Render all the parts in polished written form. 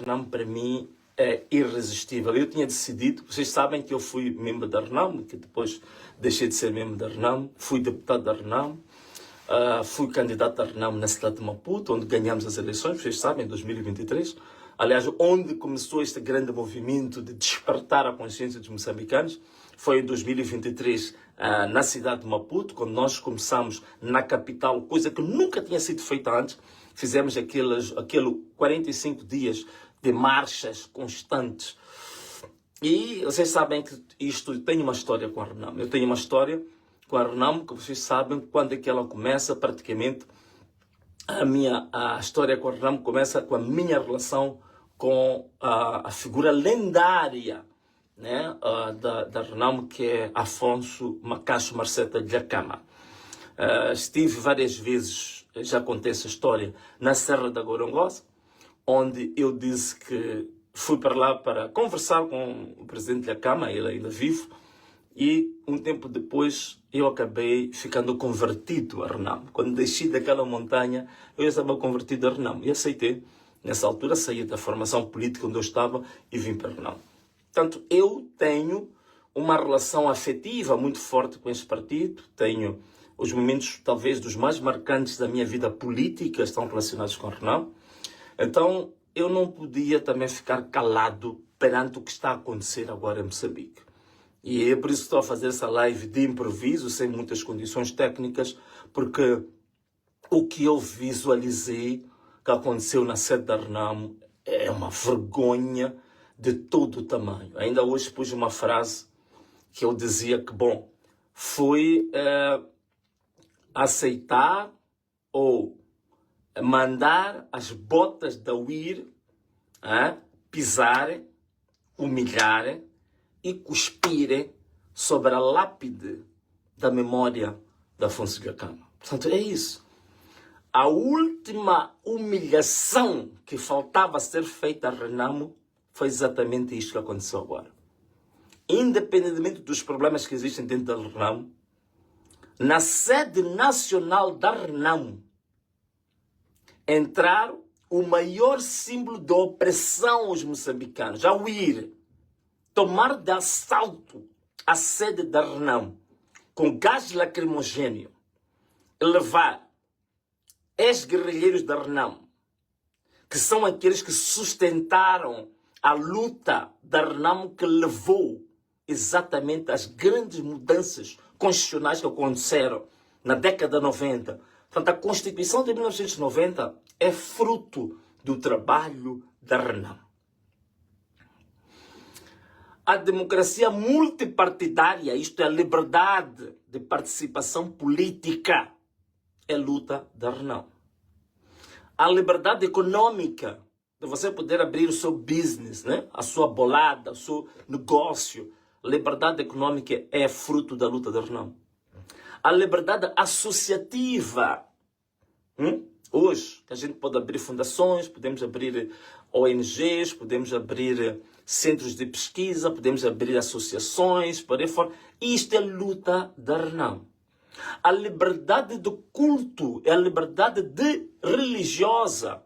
RENAM para mim é irresistível. Eu tinha decidido, vocês sabem que eu fui membro da RENAM, que depois deixei de ser membro da RENAM, fui deputado da RENAM, fui candidato da RENAM na cidade de Maputo, onde ganhamos as eleições, vocês sabem, em 2023. Aliás, onde começou este grande movimento de despertar a consciência dos moçambicanos, foi em 2023, na cidade de Maputo, quando nós começamos na capital, coisa que nunca tinha sido feita antes. Fizemos aqueles 45 dias de marchas constantes. E vocês sabem que isto tem uma história com a RENAM. Eu tenho uma história com a RENAM, que vocês sabem quando é que ela começa, praticamente. A história com a RENAM começa com a minha relação com a figura lendária, né, da RENAM, que é Afonso Macacho Marceta de Acama. Estive várias vezes, já contei essa história, na Serra da Gorongosa, onde eu disse que fui para lá para conversar com o presidente da Câmara, ele ainda vivo, e um tempo depois eu acabei ficando convertido a RENAM. Quando desci daquela montanha, eu já estava convertido a RENAM e aceitei. Nessa altura saí da formação política onde eu estava e vim para a RENAM. Portanto, eu tenho uma relação afetiva muito forte com esse partido, tenho os momentos talvez dos mais marcantes da minha vida política estão relacionados com a RENAM. Então, eu não podia também ficar calado perante o que está a acontecer agora em Moçambique. E é por isso que estou a fazer essa live de improviso, sem muitas condições técnicas, porque o que eu visualizei que aconteceu na sede da RENAM é uma vergonha de todo o tamanho. Ainda hoje pus uma frase que eu dizia que, bom, foi aceitar ou mandar as botas da UIR pisarem, humilharem e cuspirem sobre a lápide da memória de Afonso de Acama. Portanto, é isso. A última humilhação que faltava ser feita a RENAM foi exatamente isto que aconteceu agora. Independentemente dos problemas que existem dentro da RENAM, na sede nacional da RENAM, entrar o maior símbolo de opressão aos moçambicanos, a UIR, tomar de assalto a sede da RENAM com gás lacrimogêneo, levar ex-guerrilheiros da RENAM, que são aqueles que sustentaram a luta da RENAM que levou exatamente às grandes mudanças constitucionais que aconteceram na década de 90. Portanto, a Constituição de 1990 é fruto do trabalho da RENAM. A democracia multipartidária, isto é, a liberdade de participação política, é luta da RENAM. A liberdade econômica, de você poder abrir o seu business, né? A sua bolada, o seu negócio. A liberdade econômica é fruto da luta da RENAM. A liberdade associativa. Hoje, a gente pode abrir fundações, podemos abrir ONGs, podemos abrir centros de pesquisa, podemos abrir associações, por aí fora. Isto é luta da RENAM. A liberdade do culto, a liberdade religiosa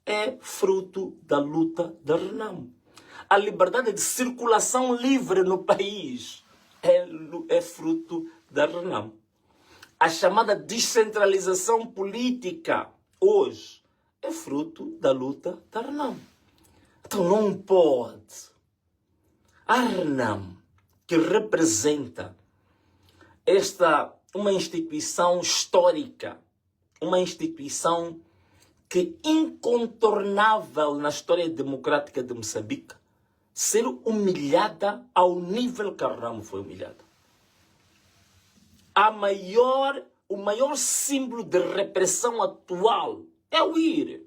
é fruto da luta da RENAM. A liberdade de circulação livre no país é fruto da RENAM. A chamada descentralização política hoje é fruto da luta da RENAM. Então não pode. A RENAM, que representa uma instituição histórica, uma instituição que é incontornável na história democrática de Moçambique, ser humilhada ao nível que a RENAM foi humilhada. O maior símbolo de repressão atual é a UIR.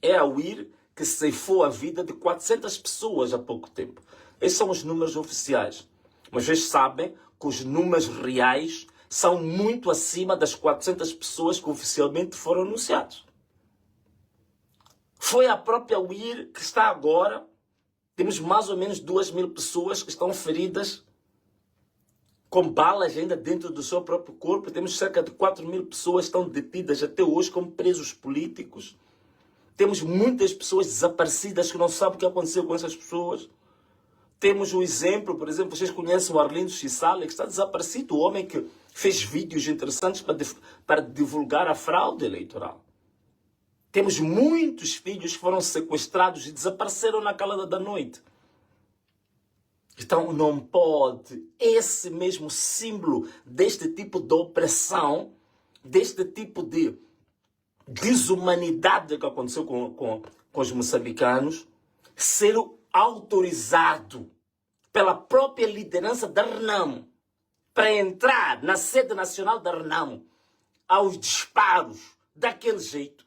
É a UIR que ceifou a vida de 400 pessoas há pouco tempo. Esses são os números oficiais. Mas vocês sabem que os números reais são muito acima das 400 pessoas que oficialmente foram anunciadas. Foi a própria UIR que está agora. Temos mais ou menos 2.000 pessoas que estão feridas com balas ainda dentro do seu próprio corpo. Temos cerca de 4.000 pessoas que estão detidas até hoje como presos políticos. Temos muitas pessoas desaparecidas que não sabem o que aconteceu com essas pessoas. Temos um exemplo, por exemplo, vocês conhecem o Arlindo Chissala, que está desaparecido, o homem que fez vídeos interessantes para divulgar a fraude eleitoral. Temos muitos filhos que foram sequestrados e desapareceram na calada da noite. Então não pode esse mesmo símbolo deste tipo de opressão, deste tipo de desumanidade que aconteceu com os moçambicanos, ser autorizado pela própria liderança da RENAMO para entrar na sede nacional da RENAMO aos disparos daquele jeito.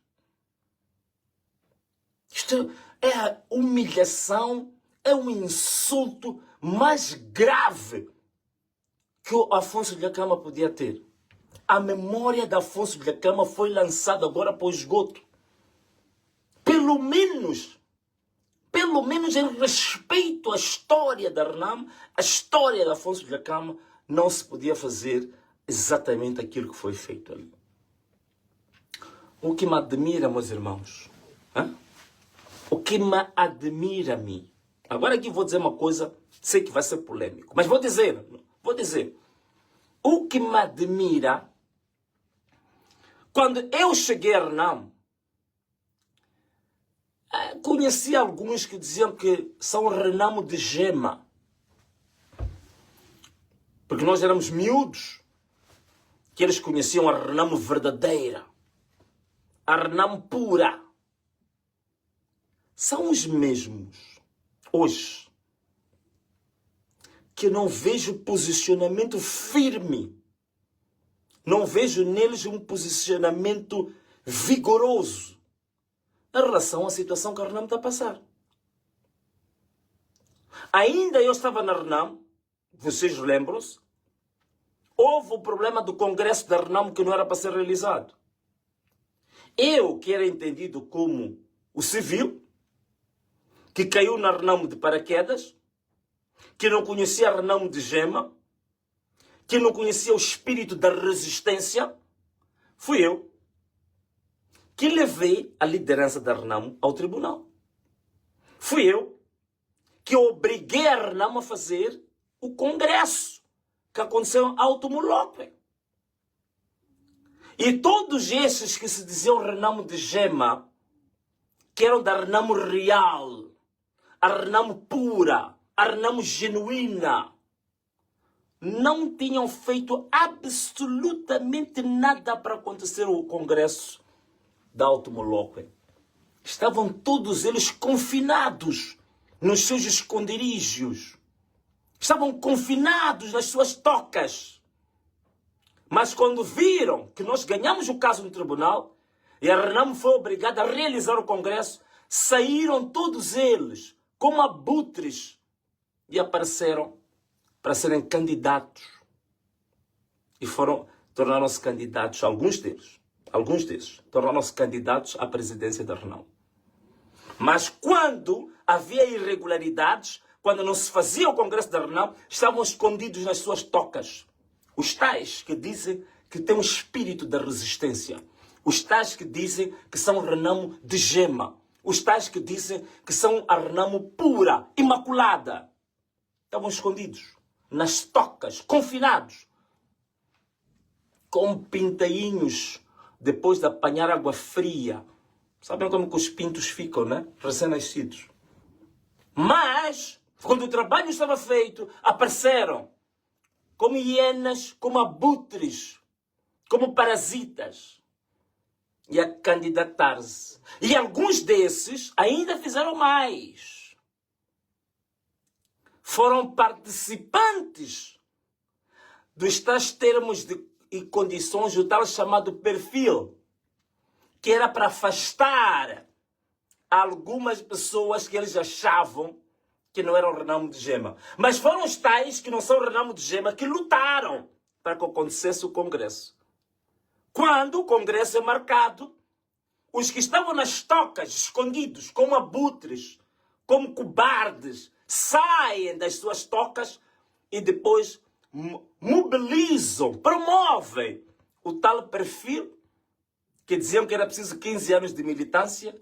Isto é a humilhação, é um insulto mais grave que o Afonso Dhlakama podia ter. A memória de Afonso Dhlakama foi lançada agora para o esgoto. Pelo menos em respeito à história da RENAMO, a história de Afonso Dhlakama, não se podia fazer exatamente aquilo que foi feito ali. O que me admira, meus irmãos, o que me admira a mim, agora aqui vou dizer uma coisa, sei que vai ser polêmico, mas vou dizer, o que me admira, quando eu cheguei a RENAMO, conheci alguns que diziam que são RENAMO de gema. Porque nós éramos miúdos, que eles conheciam a RENAMO verdadeira, a RENAMO pura. São os mesmos, hoje, que não vejo posicionamento firme. Não vejo neles um posicionamento vigoroso em relação à situação que a RENAMO está a passar. Ainda eu estava na RENAMO, vocês lembram-se, houve o problema do congresso da RENAMO que não era para ser realizado. Eu, que era entendido como o civil, que caiu na RENAMO de paraquedas, que não conhecia a RENAMO de gema, que não conhecia o espírito da resistência, fui eu que levei a liderança da RENAMO ao tribunal. Fui eu que obriguei a RENAMO a fazer o congresso que aconteceu em Alto Molope. E todos esses que se diziam RENAMO de gema, que eram da RENAMO real, a RENAMO pura, a RENAMO genuína, não tinham feito absolutamente nada para acontecer o congresso da Alto Molope. Estavam todos eles confinados nos seus esconderijos. Estavam confinados nas suas tocas. Mas quando viram que nós ganhamos o caso no tribunal e a RENAMO foi obrigada a realizar o congresso, saíram todos eles como abutres e apareceram para serem candidatos. E tornaram-se candidatos, alguns desses, tornaram-se candidatos à presidência da RENAMO. Mas quando havia irregularidades, quando não se fazia o congresso da RENAMO, estavam escondidos nas suas tocas. Os tais que dizem que têm um espírito da resistência. Os tais que dizem que são RENAMO de gema. Os tais que dizem que são a RENAMO pura, imaculada. Estavam escondidos nas tocas, confinados, com pintainhos, depois de apanhar água fria. Sabem como que os pintos ficam, né? Recém-nascidos. Mas, quando o trabalho estava feito, apareceram como hienas, como abutres, como parasitas, e a candidatar-se. E alguns desses ainda fizeram mais. Foram participantes dos tais termos e condições, o tal chamado perfil, que era para afastar algumas pessoas que eles achavam que não eram RENAMO de gema. Mas foram os tais que não são RENAMO de gema que lutaram para que acontecesse o congresso. Quando o congresso é marcado, os que estavam nas tocas, escondidos, como abutres, como cobardes, saem das suas tocas e depois mobilizam, promovem o tal perfil que diziam que era preciso 15 anos de militância,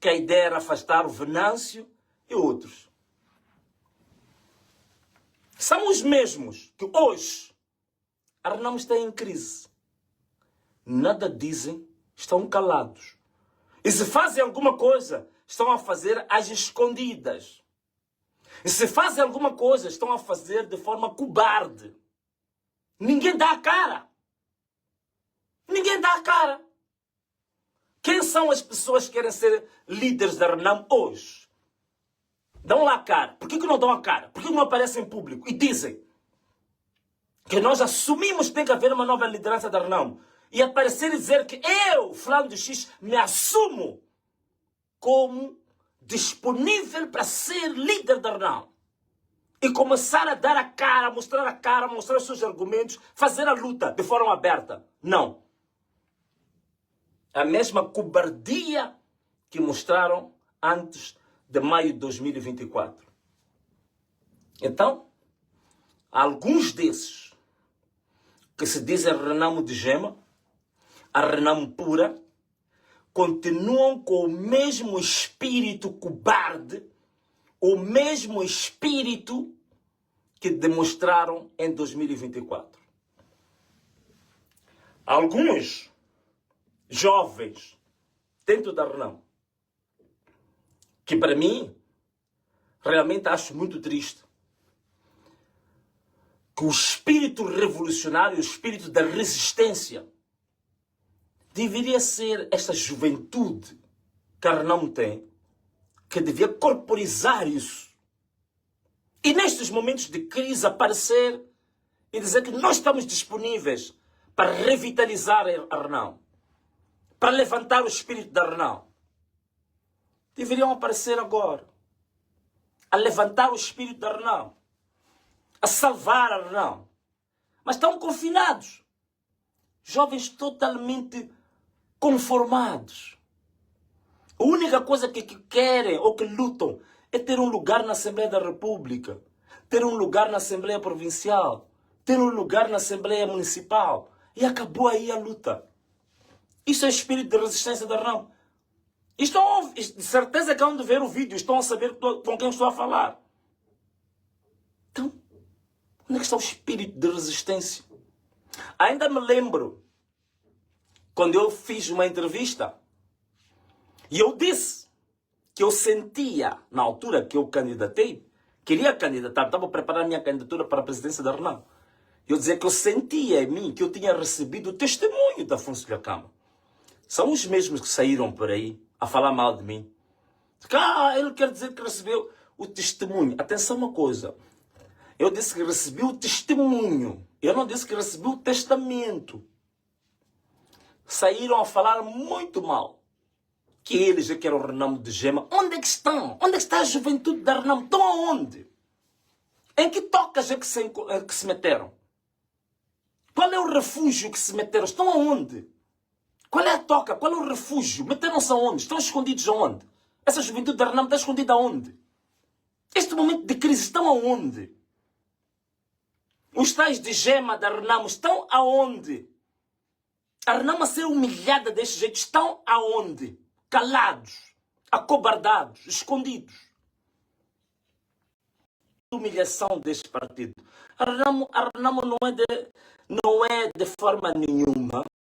que a ideia era afastar o Venâncio e outros. São os mesmos que hoje a Renamo está em crise. Nada dizem, estão calados. E se fazem alguma coisa, estão a fazer às escondidas. E se fazem alguma coisa, estão a fazer de forma cobarde. Ninguém dá a cara. Ninguém dá a cara. Quem são as pessoas que querem ser líderes da Renamo hoje? Dão lá a cara. Por que não dão a cara? Por que não aparecem em público? E dizem que nós assumimos que tem que haver uma nova liderança da Renamo. E aparecer e dizer que eu, Fulano de X, me assumo como disponível para ser líder da Renamo. E começar a dar a cara, mostrar os seus argumentos, fazer a luta de forma aberta. Não. A mesma cobardia que mostraram antes de maio de 2024. Então, alguns desses que se dizem Renamo de Gema, a Renamo pura, continuam com o mesmo espírito cobarde, o mesmo espírito que demonstraram em 2024. Alguns jovens dentro da Renamo, que para mim, realmente acho muito triste, que o espírito revolucionário, o espírito da resistência, deveria ser esta juventude que a Renamo tem, que devia corporizar isso. E nestes momentos de crise aparecer e dizer que nós estamos disponíveis para revitalizar a Renamo, para levantar o espírito da Renamo. Deveriam aparecer agora, a levantar o espírito da Renamo, a salvar a Renamo. Mas estão confinados. Jovens totalmente conformados. A única coisa que querem ou que lutam é ter um lugar na Assembleia da República, ter um lugar na Assembleia Provincial, ter um lugar na Assembleia Municipal. E acabou aí a luta. Isso é espírito de resistência da Renamo. De certeza que vão ver o vídeo, estão a saber com quem estou a falar. Então, onde é que está o espírito de resistência? Ainda me lembro quando eu fiz uma entrevista e eu disse que eu sentia, na altura que eu candidatei, queria candidatar, estava a preparar a minha candidatura para a presidência da Renamo. Eu dizia que eu sentia em mim que eu tinha recebido o testemunho da Afonso Dhlakama. São os mesmos que saíram por aí a falar mal de mim. Ele quer dizer que recebeu o testemunho. Atenção uma coisa. Eu disse que recebi o testemunho. Eu não disse que recebi o testamento. Saíram a falar muito mal. Que eles já querem o Renamo de Gema. Onde é que estão? Onde é que está a juventude da Renamo? Estão aonde? Em que tocas é que se meteram? Qual é o refúgio que se meteram? Estão aonde? Qual é a toca? Qual é o refúgio? Meteram-se aonde? Estão escondidos aonde? Essa juventude da Renamo está escondida aonde? Este momento de crise estão aonde? Os tais de Gema da Renamo estão aonde? A Renamo a ser humilhada deste jeito estão aonde? Calados, acobardados, escondidos. Humilhação deste partido. A Renamo não é de forma nenhuma